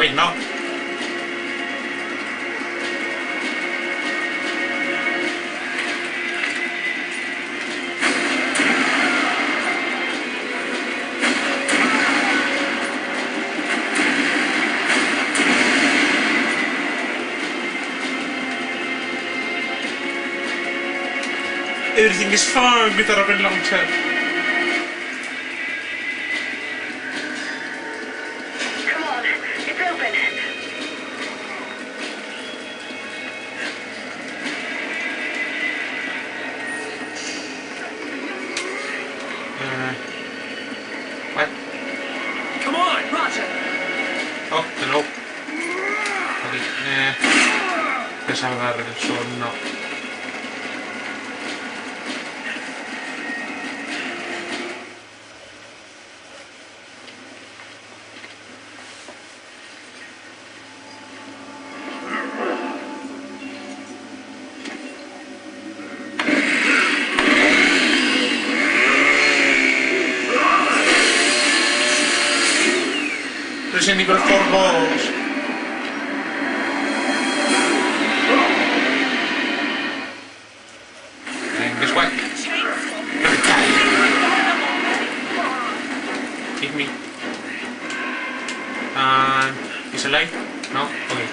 Wait, no. Everything is fine with the rocket launcher. Come on, it's open. What? Come on, Roger. Oh, hello. Okay, desahogar el sonno. Resident Evil 4 balls. And guess what? Hit me. And he's alive? No? Okay.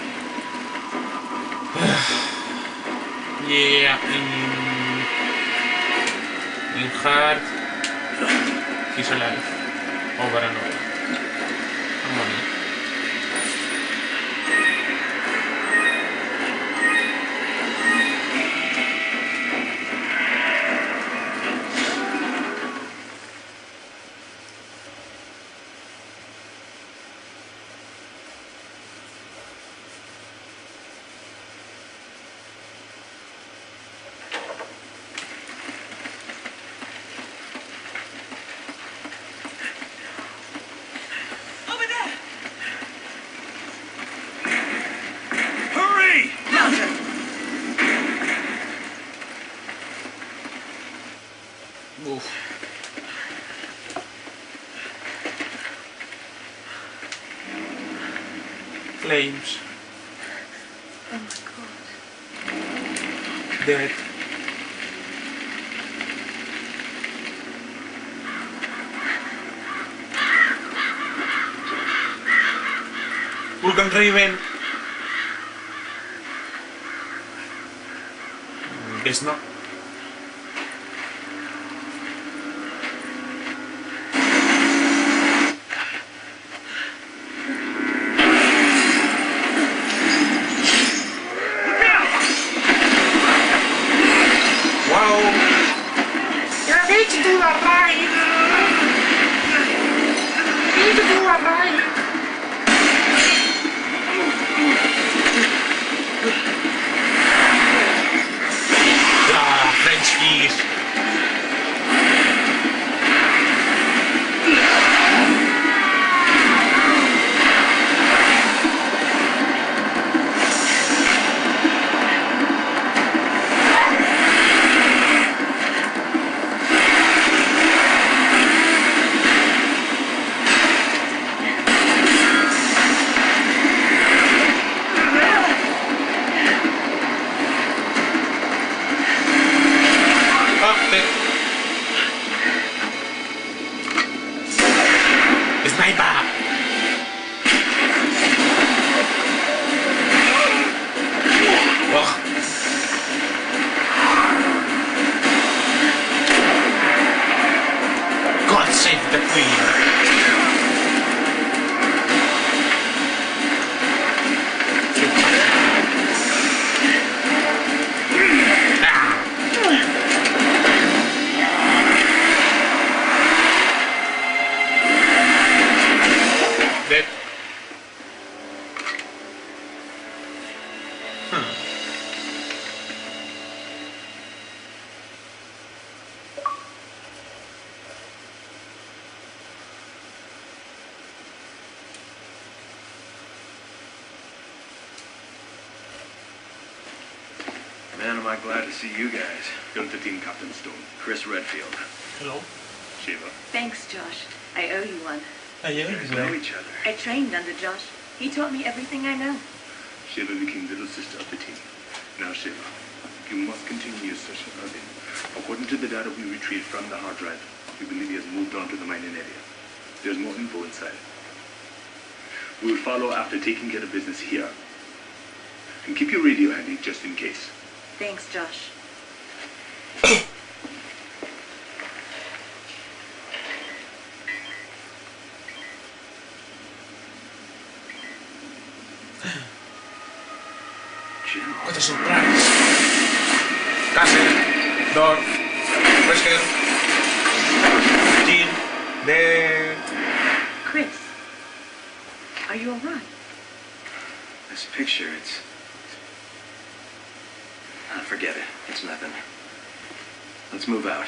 Yeah, in heart he's alive. Over and over. Money. Oof. Flames. Oh my god. Dead. Vulcan Raven. Guess not. French keys. Sniper! Ugh. God save the Queen! Man, am I glad to see you guys. Delta Team Captain Stone, Chris Redfield. Hello. Shiva. Thanks, Josh. I owe you one. Ayer, You guys know each other. I trained under Josh. He taught me everything I know. Shiva became little sister of the team. Now, Shiva, you must continue your search for Irving. According to the data we retrieved from the hard drive, we believe he has moved on to the mining area. There's more info inside. We will follow after taking care of business here. And keep your radio handy just in case. Thanks, Josh. What a surprise! Castle, Dorf, Wesker, Jean, there. Chris, are you all right? This picture, it's... forget it. It's nothing. Let's move out.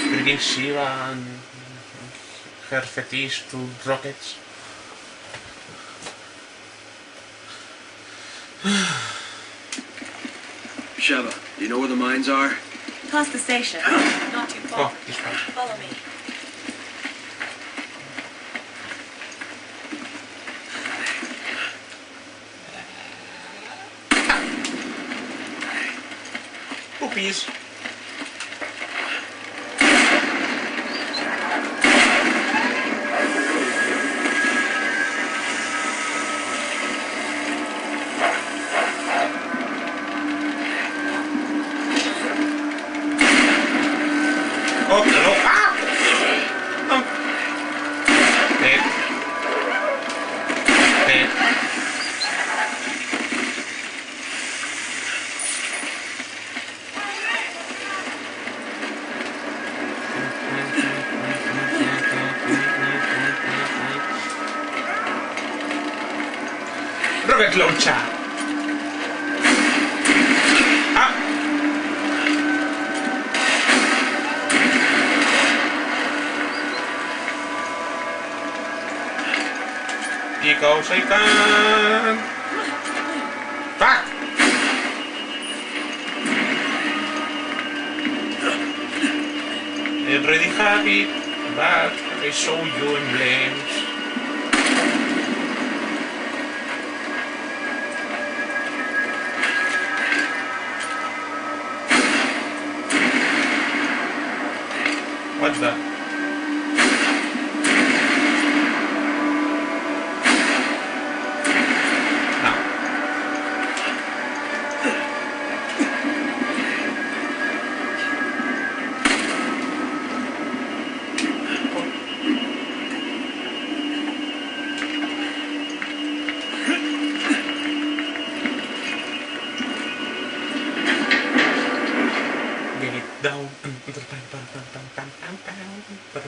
Bringing Shiva and her fetish to rockets. Shiva, do you know where the mines are? Past the station. Not too far. Oh, he's fine. Follow me. Puppies. Oh, hello. Ah! Oh. Dead. Dead. Rocket launcher. Ah. Because I can. Fuck. I already have it, but I show you emblems. What the? No. Get it down. But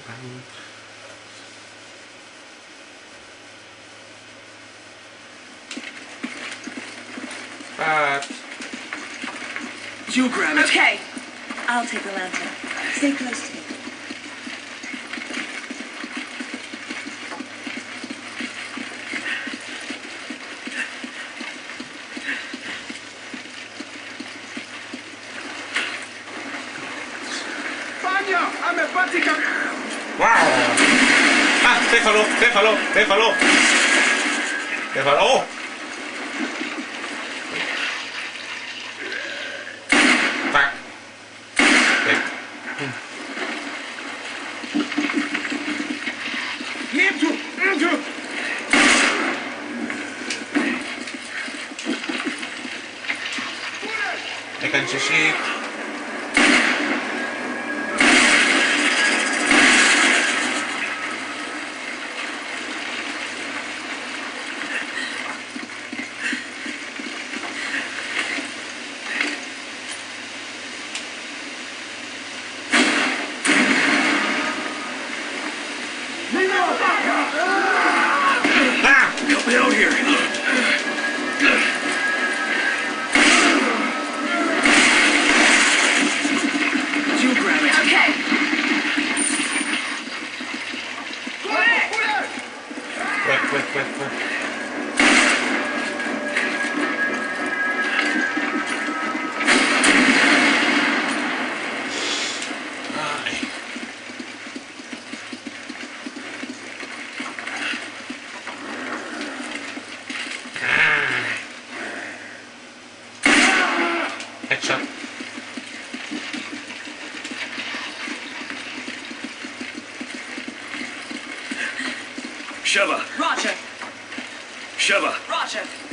You grab it. Okay. I'll take the lantern. Stay close to me. Vanya, I'm a Vatican. wow! Ah, déjalo, déjalo, déjalo. Déjalo. Fuck. Okay. Into. I can see shit. Ah! Help me out here. Action. Sheva! Roger. Sheva! Roger.